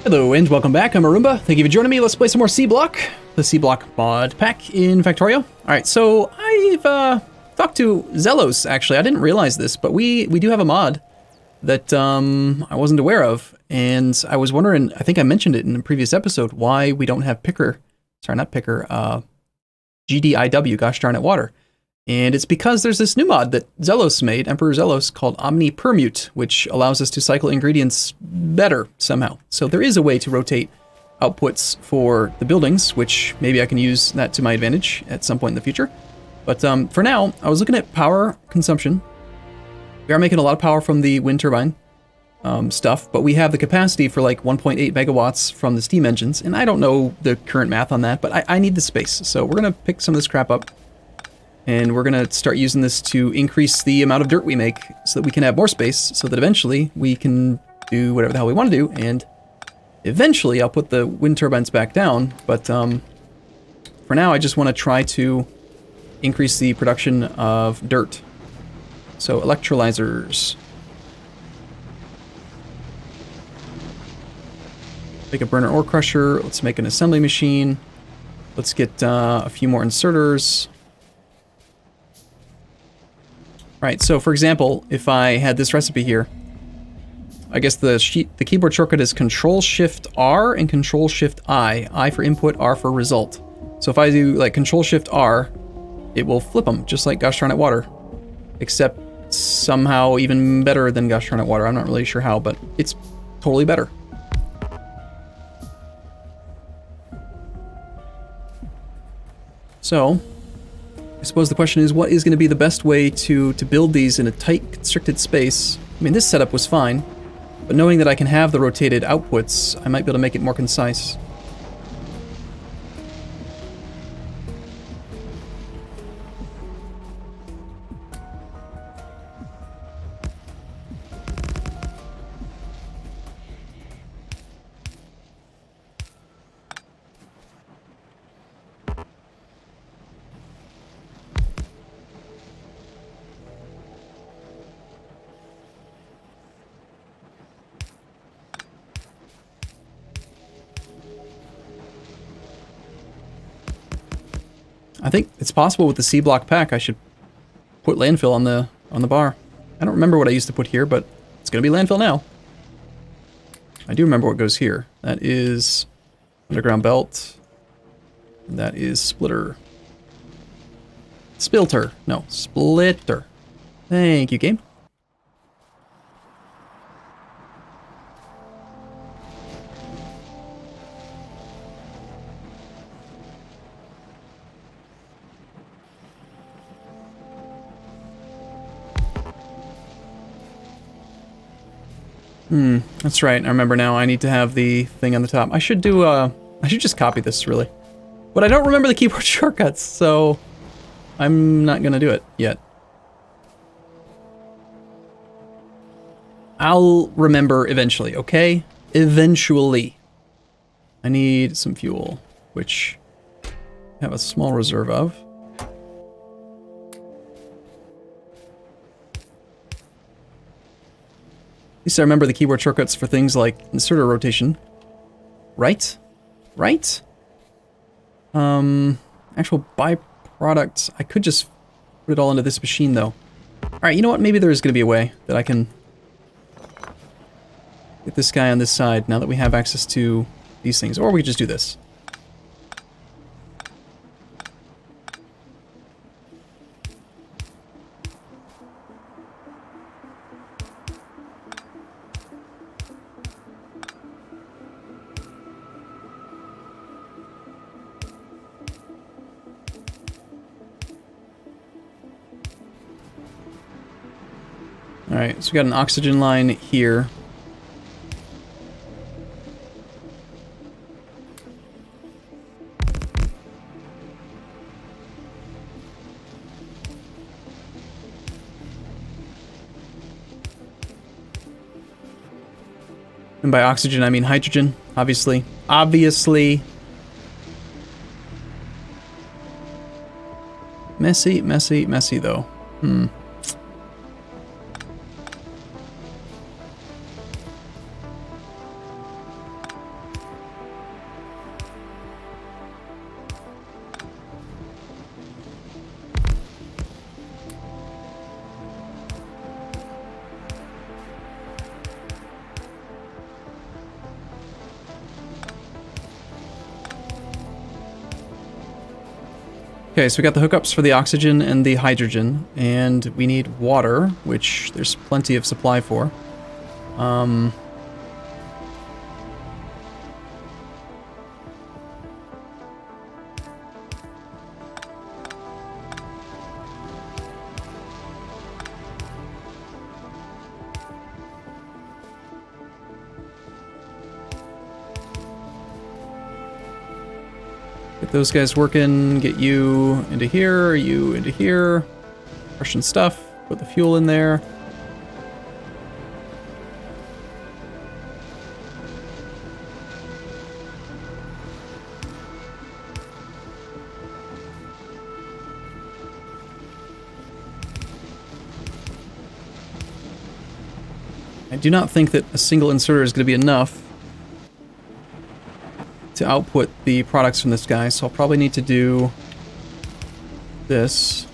Hello and welcome back, I'm Arumba. Thank you for joining me. Let's play some more SeaBlock, the SeaBlock Modpack in Factorio. Alright, so I've talked to Zelos, actually. I didn't realize this, but we do have a mod that I wasn't aware of. And I was wondering, I think I mentioned it in a previous episode, why we don't have Picker, sorry, not Picker, GDIW, gosh darn it, water. And it's because there's this new mod that Zelos made, Emperor Zelos, called Omni Permute, which allows us to cycle ingredients better somehow. So there is a way to rotate outputs for the buildings, which maybe I can use that to my advantage at some point in the future. But for now, I was looking at power consumption. We are making a lot of power from the wind turbine stuff, but we have the capacity for like 1.8 megawatts from the steam engines, and I don't know the current math on that, but I need the space. So we're going to pick some of this crap up. And we're going to start using this to increase the amount of dirt we make so that we can have more space so that eventually we can do whatever the hell we want to do. And eventually I'll put the wind turbines back down. But for now, I just want to try to increase the production of dirt. So electrolyzers. Make a burner ore crusher. Let's make an assembly machine. Let's get a few more inserters. Right, so for example, if I had this recipe here, I guess the keyboard shortcut is Control-Shift-R and Control-Shift-I. I for input, R for result. So if I do like Control-Shift-R, it will flip them, just like gosh darn it water. Except somehow even better than gosh darn it water. I'm not really sure how, but it's totally better. So I suppose the question is, what is going to be the best way to build these in a tight, constricted space? I mean, this setup was fine, but knowing that I can have the rotated outputs, I might be able to make it more concise. I think it's possible with the SeaBlock pack I should put landfill on the bar. I don't remember what I used to put here, but it's going to be landfill now. I do remember what goes here. That is underground belt. And that is splitter. Spilter. No, splitter. Thank you, game. That's right. I remember now. I need to have the thing on the top. I should do, I should just copy this, really. But I don't remember the keyboard shortcuts, so I'm not gonna do it yet. I'll remember eventually, okay? Eventually. I need some fuel, which I have a small reserve of. At least I remember the keyboard shortcuts for things like inserter rotation. Right? Right? Actual byproducts. I could just put it all into this machine, though. Alright, you know what? Maybe there is going to be a way that I can get this guy on this side now that we have access to these things. Or we could just do this. Alright, so we got an oxygen line here. And by oxygen, I mean hydrogen, obviously. Obviously. Messy, messy, messy, though. Okay, so we got the hookups for the oxygen and the hydrogen, and we need water, which there's plenty of supply for. Get those guys working, get you into here, crushing stuff, put the fuel in there. I do not think that a single inserter is going to be enough to output the products from this guy, so I'll probably need to do this.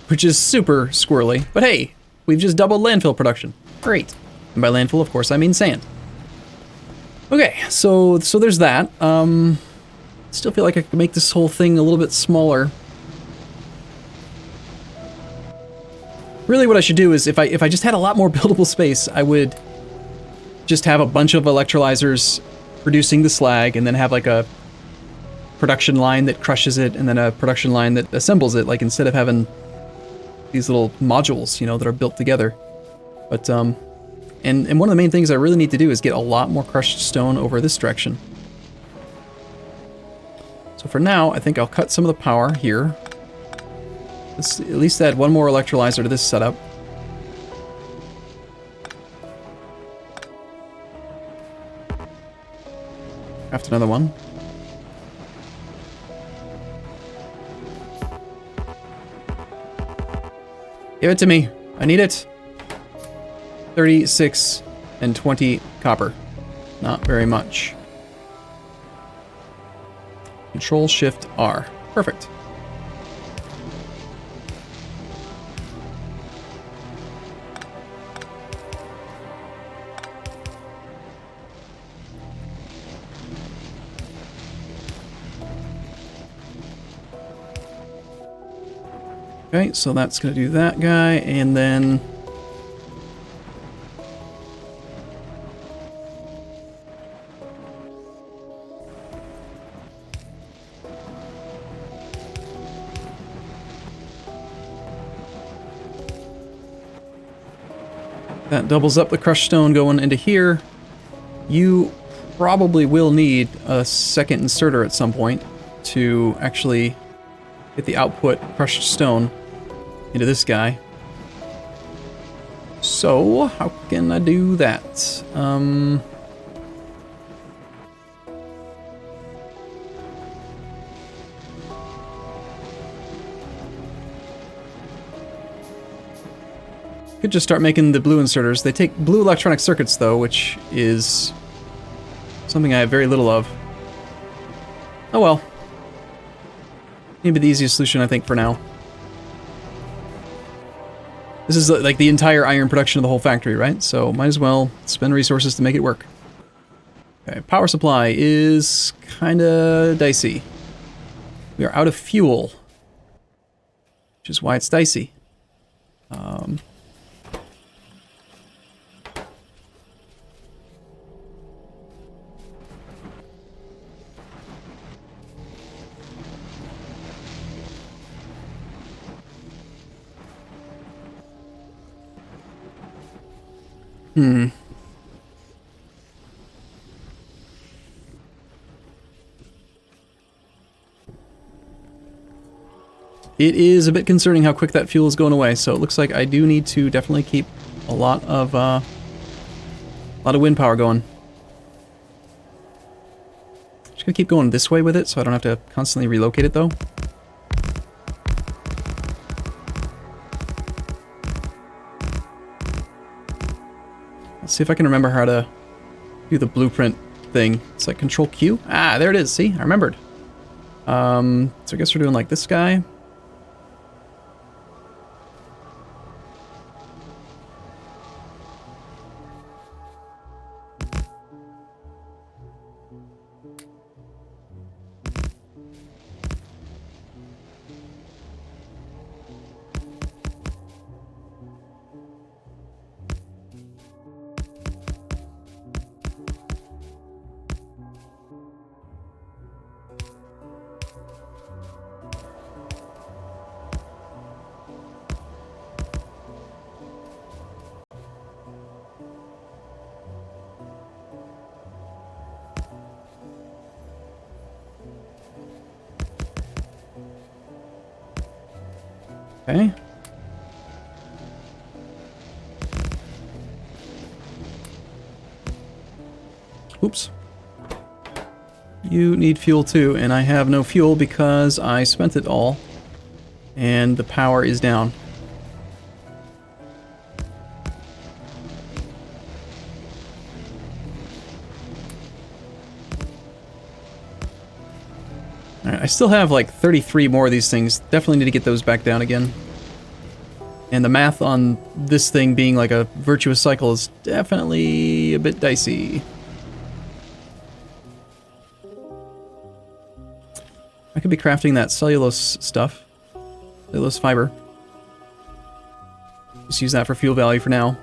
Which is super squirrely, but hey, we've just doubled landfill production. Great. And by landfill, of course, I mean sand. Okay, so there's that. Still feel like I could make this whole thing a little bit smaller. Really what I should do is, if I just had a lot more buildable space, I would just have a bunch of electrolyzers producing the slag, and then have like a production line that crushes it, and then a production line that assembles it, like instead of having these little modules, you know, that are built together. But, and one of the main things I really need to do is get a lot more crushed stone over this direction. So for now, I think I'll cut some of the power here. Let's at least add one more electrolyzer to this setup. Craft another one. Give it to me. I need it. 36 and 20 copper. Not very much. Control-Shift-R. Perfect. Okay, so that's going to do that guy, and then that doubles up the crushed stone going into here. You probably will need a second inserter at some point to actually get the output crushed stone into this guy. So, how can I do that? Could just start making the blue inserters. They take blue electronic circuits though, which is something I have very little of. Oh well. Maybe the easiest solution, I think, for now. This is like the entire iron production of the whole factory, right? So might as well spend resources to make it work. Okay, power supply is kinda dicey. We are out of fuel, which is why it's dicey. It is a bit concerning how quick that fuel is going away, so it looks like I do need to definitely keep a lot of wind power going. Just gonna keep going this way with it, so I don't have to constantly relocate it though. Let's see if I can remember how to do the blueprint thing. It's like Control Q. Ah, there it is. See, I remembered. So I guess we're doing like this guy. Okay. Oops. You need fuel too, and I have no fuel because I spent it all. And the power is down. Alright, I still have like 33 more of these things. Definitely need to get those back down again. And the math on this thing being like a virtuous cycle is definitely a bit dicey. I could be crafting that cellulose stuff. Cellulose fiber. Just use that for fuel value for now.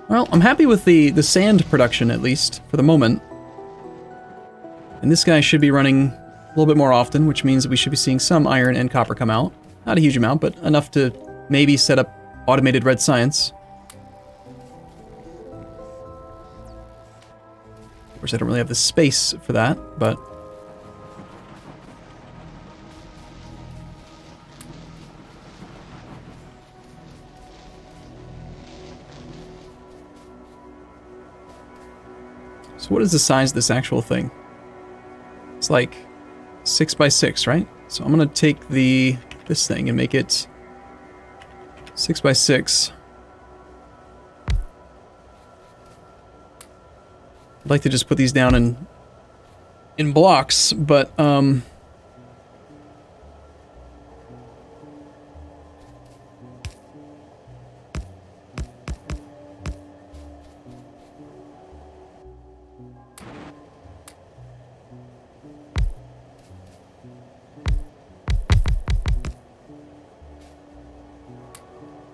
Well, I'm happy with the sand production, at least, for the moment. And this guy should be running a little bit more often, which means that we should be seeing some iron and copper come out. Not a huge amount, but enough to maybe set up automated red science. Of course, I don't really have the space for that, but... So what is the size of this actual thing? It's like 6 by 6, right? So I'm gonna take this thing and make it 6 by 6. I'd like to just put these down in blocks, but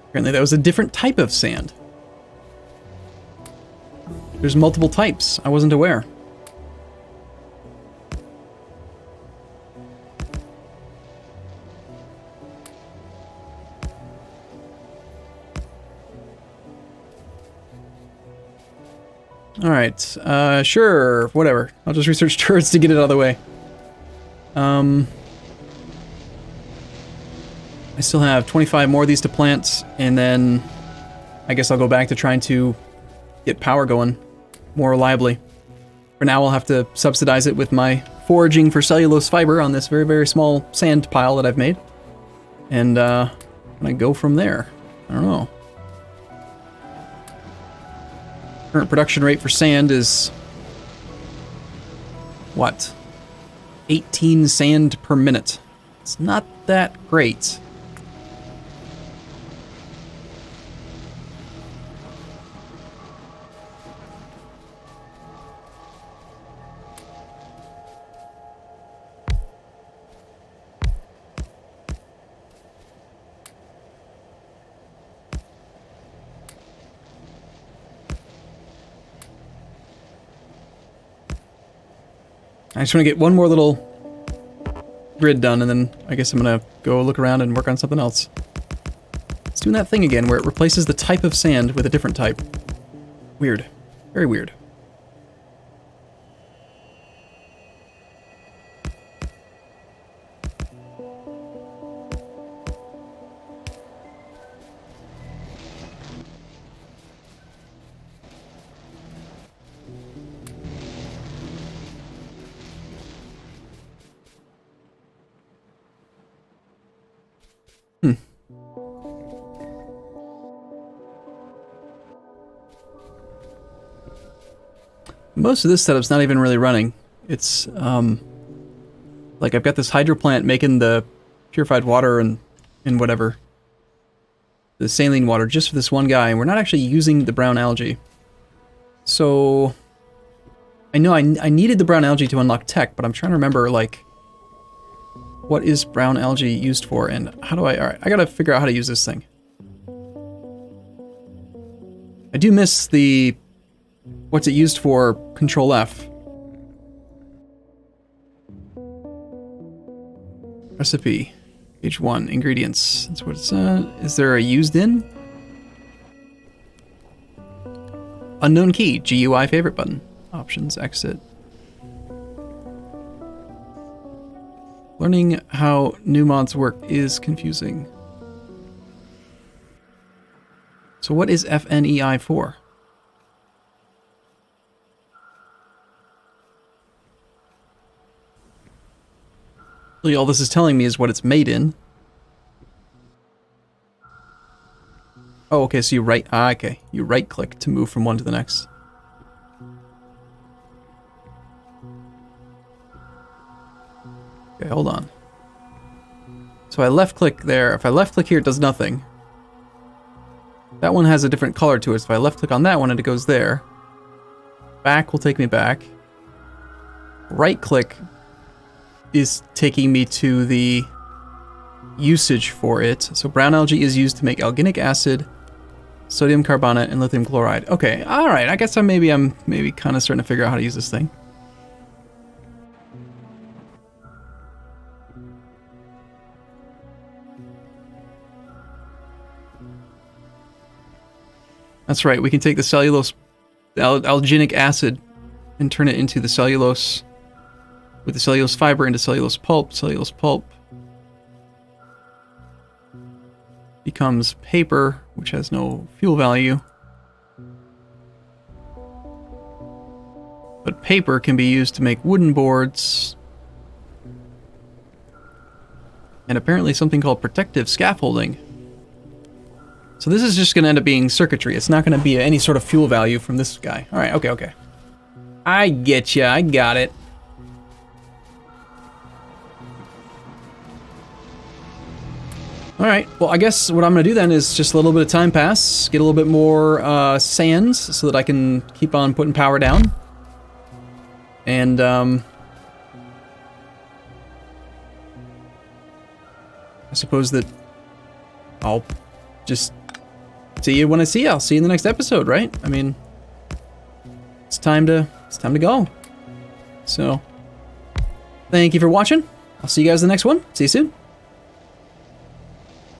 apparently that was a different type of sand. There's multiple types. I wasn't aware. Alright, sure, whatever. I'll just research turrets to get it out of the way. I still have 25 more of these to plant, and then I guess I'll go back to trying to get power going more reliably. For now, I'll have to subsidize it with my foraging for cellulose fiber on this very, very small sand pile that I've made. And I'm gonna go from there. I don't know. Current production rate for sand is... what? 18 sand per minute. It's not that great. I just want to get one more little grid done, and then I guess I'm going to go look around and work on something else. It's doing that thing again, where it replaces the type of sand with a different type. Weird. Very weird. Most of this setup's not even really running. It's, like I've got this hydro plant making the purified water and whatever. The saline water just for this one guy, and we're not actually using the brown algae. So, I know I needed the brown algae to unlock tech, but I'm trying to remember, like, what is brown algae used for, and how do alright, I gotta figure out how to use this thing. I do miss the... what's it used for? Control F. Recipe. Page 1. Ingredients. That's what it's, is there a used in? unknown key, GUI favorite button. Options, exit. Learning how new mods work is confusing. So what is FNEI for? Really, all this is telling me is what it's made in. Oh, okay, so you okay. You right click to move from one to the next. Okay, hold on. So I left click there. If I left click here, it does nothing. That one has a different color to it. So if I left click on that one and it goes there. Back will take me back. Right click is taking me to the usage for it. So brown algae is used to make alginic acid, sodium carbonate, and lithium chloride. Okay, all right. I guess I'm maybe kind of starting to figure out how to use this thing. That's right. We can take the cellulose, alginic acid, and turn it into the cellulose, with the cellulose fiber into cellulose pulp. Cellulose pulp becomes paper, which has no fuel value. But paper can be used to make wooden boards. And apparently something called protective scaffolding. So this is just going to end up being circuitry. It's not going to be any sort of fuel value from this guy. All right, okay. I get ya. I got it. All right, well, I guess what I'm going to do then is just a little bit of time pass, get a little bit more sands so that I can keep on putting power down. And, I suppose that I'll just see you when I see you. I'll see you in the next episode, right? I mean, it's time to go. So, thank you for watching. I'll see you guys in the next one. See you soon.